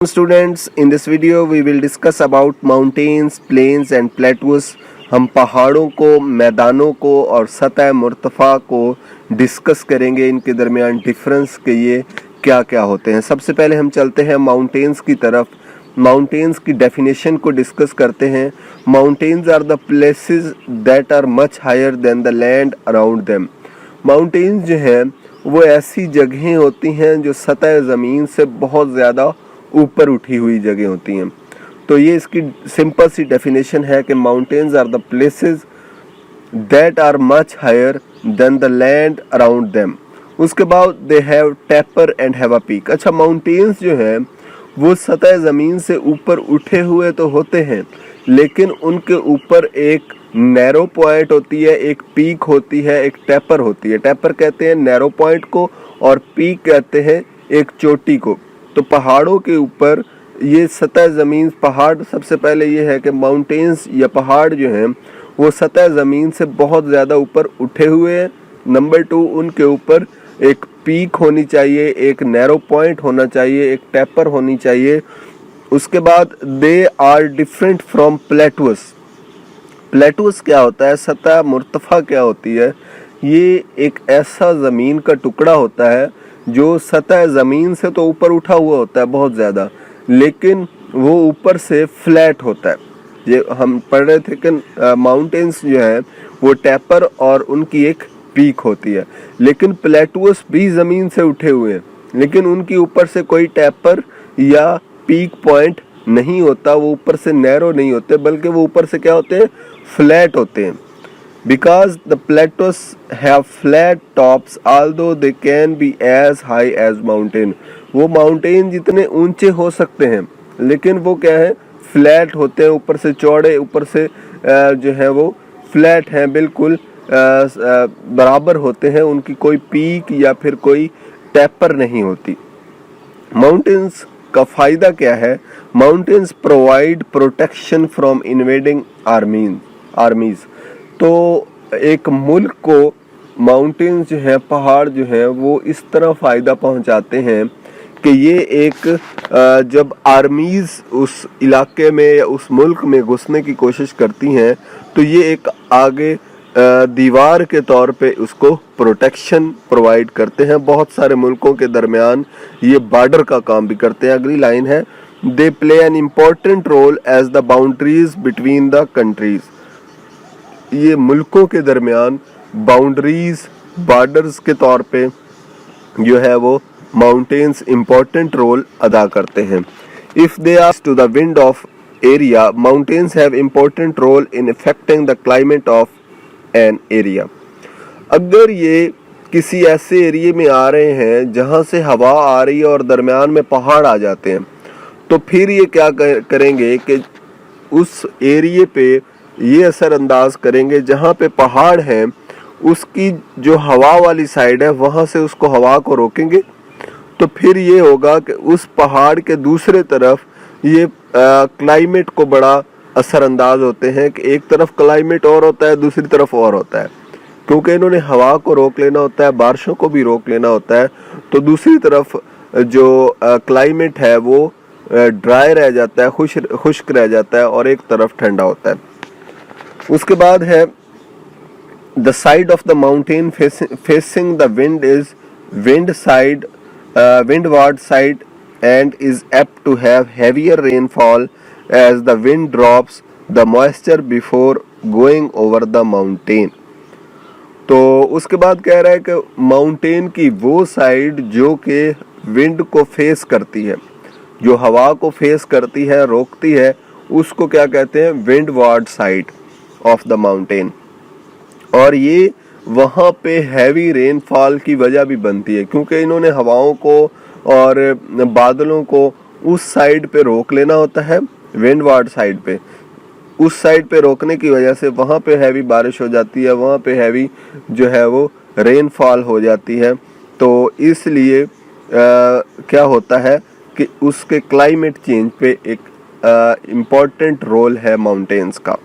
Students, in this video we will discuss about mountains, plains and plateaus. हम पहाड़ों को, मैदानों को और सतह मुर्तफ़ा को डिस्कस करेंगे, इनके दरमियान डिफरेंस के ये क्या क्या होते हैं। सबसे पहले हम चलते हैं माउंटेन्स की तरफ। माउंटेन्स की डेफिनेशन को डिस्कस करते हैं। Mountains are the places that are much higher than the land around them. Mountains जो हैं वो ऐसी जगहें होती हैं जो सतह ज़मीन से बहुत ज़्यादा ऊपर उठी हुई जगह होती हैं। तो ये इसकी सिंपल सी डेफिनेशन है कि mountains are the places that are much higher than the land around them. उसके बाद they have taper and have a peak. अच्छा, माउंटेन्स जो हैं वो सतह ज़मीन से ऊपर उठे हुए तो होते हैं, लेकिन उनके ऊपर एक नैरो पॉइंट होती है, एक पीक होती है, एक टैपर होती है। टैपर कहते हैं नैरो पॉइंट को और पीक कहते हैं एक चोटी को। तो पहाड़ों के ऊपर ये सतह ज़मीन, पहाड़ सबसे पहले ये है कि माउंटेन्स या पहाड़ जो हैं वो सतह ज़मीन से बहुत ज़्यादा ऊपर उठे हुए हैं। नंबर 2, उनके ऊपर एक पीक होनी चाहिए, एक नैरो पॉइंट होना चाहिए, एक टैपर होनी चाहिए। उसके बाद they are different from plateaus. Plateaus क्या होता है, सतह मुर्तफ़ा क्या होती है? ये एक ऐसा ज़मीन का टुकड़ा होता है जो सतह ज़मीन से तो ऊपर उठा हुआ होता है बहुत ज़्यादा, लेकिन वो ऊपर से फ्लैट होता है। ये हम पढ़ रहे थे कि माउंटेन्स जो है वो टैपर और उनकी एक पीक होती है, लेकिन प्लेटूस भी ज़मीन से उठे हुए हैं, लेकिन उनकी ऊपर से कोई टैपर या पीक पॉइंट नहीं होता। वो ऊपर से नैरो नहीं होते, बल्कि वो ऊपर से क्या होते हैं, फ्लैट होते हैं। Because the plateaus have flat tops, although they can be as high as mountain. वो माउंटेन जितने ऊंचे हो सकते हैं, लेकिन वो क्या है, फ्लैट होते हैं, ऊपर से चौड़े, ऊपर से जो है वो फ्लैट हैं, बिल्कुल बराबर होते हैं। उनकी कोई पीक या फिर कोई टैपर नहीं होती। माउंटेन्स का फ़ायदा क्या है? Mountains provide protection from invading आर्मीज। तो एक मुल्क को माउंटेन्स जो हैं, पहाड़ जो हैं, वो इस तरह फ़ायदा पहुंचाते हैं कि ये एक जब आर्मीज़ उस इलाके में या उस मुल्क में घुसने की कोशिश करती हैं तो ये एक आगे दीवार के तौर पे उसको प्रोटेक्शन प्रोवाइड करते हैं। बहुत सारे मुल्कों के दरमियान ये बॉर्डर का काम भी करते हैं। अगली लाइन है, they play an important role as the boundaries between the countries. ये मुल्कों के दरमियान बाउंड्रीज, बॉर्डर्स के तौर पे जो है वो माउंटेन्स इम्पोर्टेंट रोल अदा करते हैं। If they are to the wind of area, mountains have important role in affecting the climate of an area. अगर ये किसी ऐसे एरिया में आ रहे हैं जहाँ से हवा आ रही है और दरमियान में पहाड़ आ जाते हैं, तो फिर ये क्या करेंगे कि उस एरिया पे ये असर अंदाज करेंगे जहाँ पे पहाड़ हैं, उसकी जो हवा वाली साइड है वहाँ से उसको हवा को रोकेंगे। तो फिर ये होगा कि उस पहाड़ के दूसरे तरफ ये क्लाइमेट को बड़ा असर अंदाज होते हैं कि एक तरफ क्लाइमेट और होता है, दूसरी तरफ और होता है, क्योंकि इन्होंने हवा को रोक लेना होता है, बारिशों को भी रोक लेना होता है। तो दूसरी तरफ जो क्लाइमेट है वो ड्राई रह जाता है, खुश्क रह जाता है, और एक तरफ ठंडा होता है। उसके बाद है, the side of the mountain facing the wind is windward side and is apt to have heavier rainfall as the wind drops the moisture before going over the mountain. तो उसके बाद कह रहा है कि माउंटेन की वो साइड जो कि विंड को फेस करती है, जो हवा को फेस करती है, रोकती है, उसको क्या कहते हैं, windward side of the mountain. और ये वहाँ पे हैवी रेनफॉल की वजह भी बनती है, क्योंकि इन्होंने हवाओं को और बादलों को उस साइड पे रोक लेना होता है, विंडवार्ड साइड पे। उस साइड पे रोकने की वजह से वहाँ पे हैवी बारिश हो जाती है, वहाँ पे हैवी जो है वो रेनफॉल हो जाती है। तो इसलिए क्या होता है कि उसके क्लाइमेट चेंज पे एक इम्पॉर्टेंट रोल है माउंटेन्स का।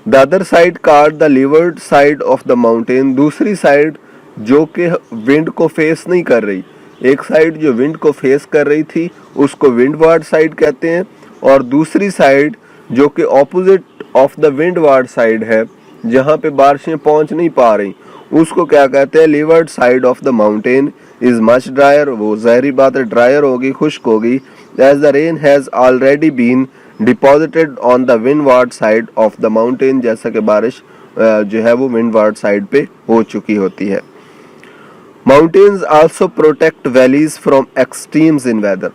The other side card the levered side of the mountain, दूसरी साइड जो कि विंड को फेस नहीं कर रही, एक साइड जो विंड को फेस कर रही थी उसको विंडवार्ड साइड कहते हैं, और दूसरी साइड जो कि opposite of the windward side है, जहाँ पे बारिशें पहुँच नहीं पा रही, उसको क्या कहते हैं, leeward side of the mountain is much drier, वो ज़ाहिरी बात है ड्रायर होगी, खुश्क होगी, as the rain has already been deposited on the windward side of the mountain, जैसा कि बारिश जो है वो विंडवार्ड साइड पे हो चुकी होती है। Mountains also protect valleys from extremes in weather.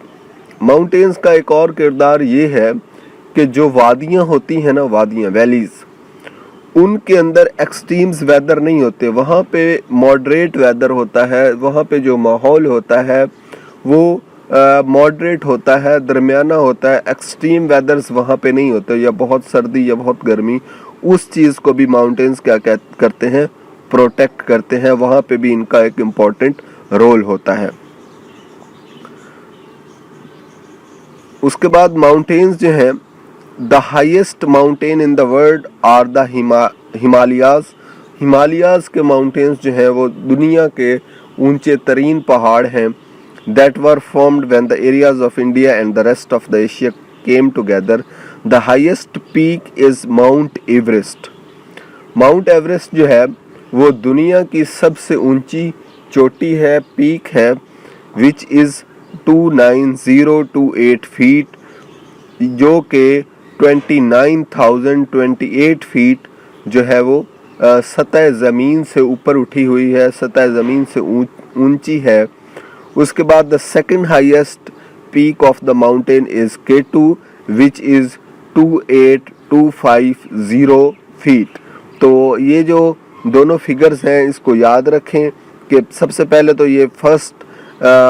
Mountains का एक और किरदार ये है कि जो वादियाँ होती हैं ना, वादियाँ वैलीज, उनके अंदर एक्सट्रीम्स वेदर नहीं होते, वहाँ पे मॉडरेट वेदर होता है, वहाँ पे जो माहौल होता है वो मॉडरेट होता है, दरमियाना होता है, एक्सट्रीम वेदर्स वहाँ पे नहीं होते, या बहुत सर्दी या बहुत गर्मी, उस चीज़ को भी माउंटेन्स क्या करते हैं, प्रोटेक्ट करते हैं, वहाँ पे भी इनका एक इम्पॉर्टेंट रोल होता है। उसके बाद माउंटेन्स जो हैं, the highest mountain in the world are the Himalayas. Himalayas के माउंटेन्स जो हैं वो दुनिया के ऊंचे तरीन पहाड़ हैं, that were formed when the areas of India and the rest of the Asia came together. The highest peak is Mount Everest. Mount Everest जो है वो दुनिया की सबसे ऊंची चोटी है, पीक है, which is 29028 feet, जो कि 29,028 फीट जो है वो सतह ज़मीन से ऊपर उठी हुई है, सतह ज़मीन से ऊंची है। उसके बाद the second highest peak of the mountain is K2 which is 28250 feet. तो ये जो दोनों फिगर्स हैं इसको याद रखें कि सबसे पहले तो ये फर्स्ट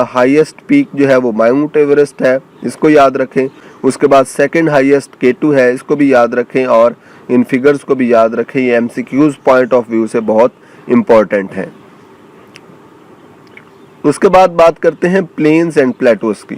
हाईएस्ट पीक जो है वो माउंट एवरेस्ट है, इसको याद रखें। उसके बाद सेकंड हाईएस्ट K2 है, इसको भी याद रखें, और इन फिगर्स को भी याद रखें, ये MCQs पॉइंट ऑफ व्यू से बहुत इम्पोर्टेंट हैं। उसके बाद बात करते हैं प्लेन्स एंड प्लेटोस की।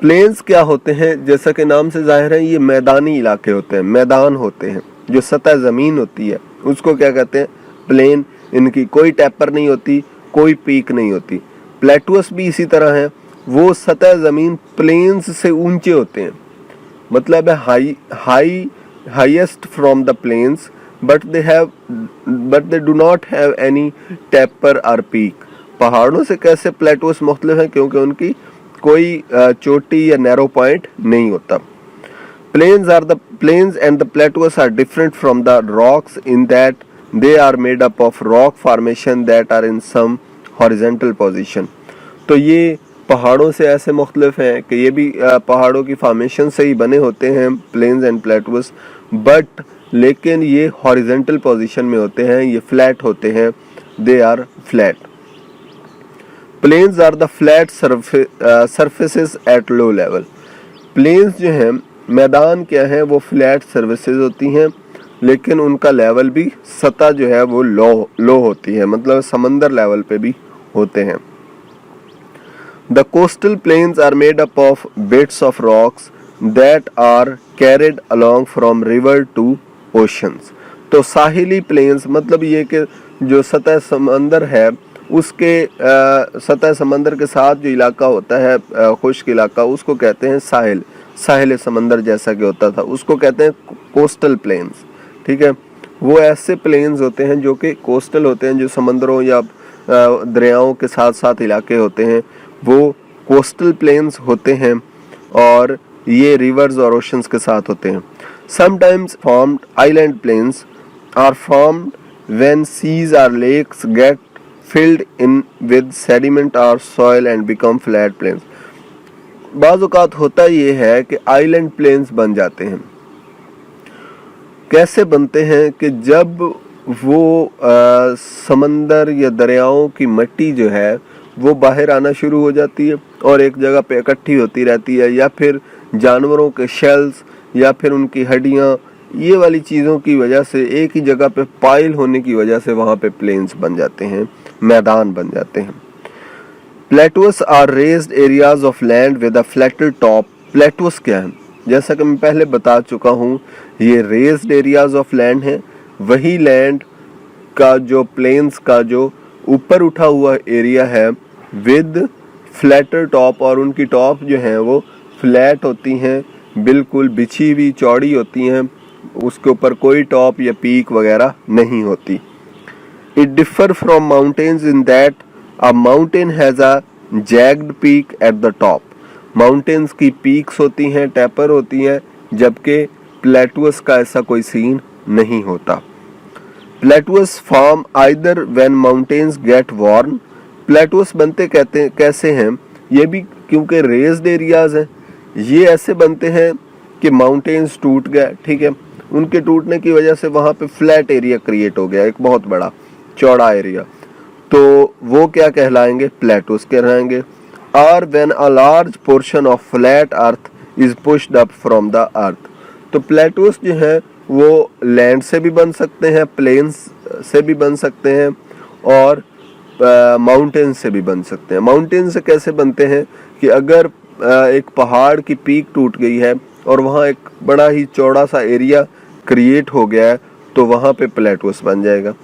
प्लेन्स क्या होते हैं, जैसा कि नाम से जाहिर है, ये मैदानी इलाके होते हैं, मैदान होते हैं, जो सतह ज़मीन होती है उसको क्या कहते हैं, प्लेन। इनकी कोई टेपर नहीं होती, कोई पीक नहीं होती। प्लेटोस भी इसी तरह हैं, वो सतह ज़मीन प्लेन्स से ऊंचे होते हैं, मतलब है highest from the plains, but they do not have any taper और पीक। पहाड़ों से कैसे प्लेटोस मुख्तलिफ हैं, क्योंकि उनकी कोई चोटी या नैरो पॉइंट नहीं होता। Plains and the plateaus are different from the rocks in that they are made up of rock formation that are in some horizontal position. तो ये पहाड़ों से ऐसे मुख्तलिफ हैं कि ये भी पहाड़ों की फॉर्मेशन से ही बने होते हैं, प्लेन्स एंड प्लेटोस, बट लेकिन ये हॉरिजेंटल पोजीशन में होते हैं, ये फ्लैट होते हैं, they are flat. Plains are the flat surfaces at low level. Plains जो हैं, मैदान क्या है, वो फ्लैट सर्विसेज होती हैं, लेकिन उनका लेवल भी, सतह जो है वो लो होती है, मतलब समंदर लेवल पे भी होते हैं। The coastal plains are made up of bits of rocks that are carried along from river to oceans. तो साहिली प्लेन्स मतलब ये कि जो सतह समंदर है उसके सतह समंदर के साथ जो इलाका होता है, खुश्क इलाका, उसको कहते हैं साहिल। साहिल समंदर जैसा कि होता था उसको कहते हैं कोस्टल प्लेन्स। ठीक है, वो ऐसे प्लेन्स होते हैं जो कि कोस्टल होते हैं, जो समंदरों या दरियाओं के साथ साथ इलाके होते हैं, वो कोस्टल प्लेन्स होते हैं, और ये रिवर्स और ओशंस के साथ होते हैं। Sometimes formed island plains are formed when seas और lakes get filled in with sediment or soil and become flat plains। बाज़ औक़ात होता ये है कि आइलैंड प्लेन्स बन जाते हैं। कैसे बनते हैं कि जब वो समंदर या दरियाओं की मिट्टी जो है वो बाहर आना शुरू हो जाती है और एक जगह पे इकट्ठी होती रहती है, या फिर जानवरों के शेल्स या फिर उनकी हड्डियाँ, ये वाली चीज़ों की वजह से एक ही जगह पे पाइल होने की वजह से वहाँ पे प्लेन्स बन जाते हैं, मैदान बन जाते हैं। Plateaus are raised areas of land with a flatter top. Plateaus क्या है, जैसा कि मैं पहले बता चुका हूँ, ये रेज्ड एरियाज ऑफ लैंड है, वही लैंड का जो प्लेन्स का जो ऊपर उठा हुआ एरिया है विद फ्लैटर टॉप, और उनकी टॉप जो हैं वो फ्लैट होती हैं, बिल्कुल बिछी हुई चौड़ी होती हैं, उसके ऊपर कोई टॉप या पीक वगैरह नहीं होती। It differ from mountains in that a mountain has a jagged peak at the top. Mountains की पीक्स होती हैं, टैपर होती हैं, जबकि प्लेटूअस का ऐसा कोई सीन नहीं होता। Plateaus form either when mountains get worn. Plateaus बनते कैसे हैं, ये भी क्योंकि रेज्ड एरियाज हैं, ये ऐसे बनते हैं कि माउंटेन्स टूट गए, ठीक है, उनके टूटने की वजह से वहाँ पे फ्लैट एरिया क्रिएट हो गया, एक बहुत बड़ा चौड़ा एरिया, तो वो क्या कहलाएंगे, प्लेटूस कहलाएंगे। और when a large portion of flat earth is pushed up from the earth. तो प्लेटूस जो है वो लैंड से भी बन सकते हैं, प्लेन्स से भी बन सकते हैं, और माउंटेन से भी बन सकते हैं। माउंटेन से कैसे बनते हैं कि अगर एक पहाड़ की पीक टूट गई है और वहाँ एक बड़ा ही चौड़ा सा एरिया क्रिएट हो गया है, तो वहाँ पे प्लेटूस बन जाएगा।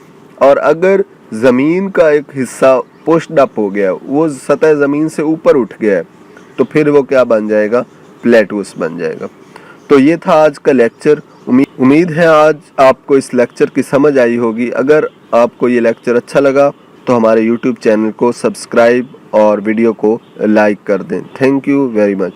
और अगर ज़मीन का एक हिस्सा पुश्ड अप हो गया, वो सतह ज़मीन से ऊपर उठ गया है, तो फिर वो क्या बन जाएगा, प्लेटूस बन जाएगा। तो ये था आज का लेक्चर। उम्मीद है आज आपको इस लेक्चर की समझ आई होगी। अगर आपको ये लेक्चर अच्छा लगा तो हमारे YouTube चैनल को सब्सक्राइब और वीडियो को लाइक कर दें। Thank you very much.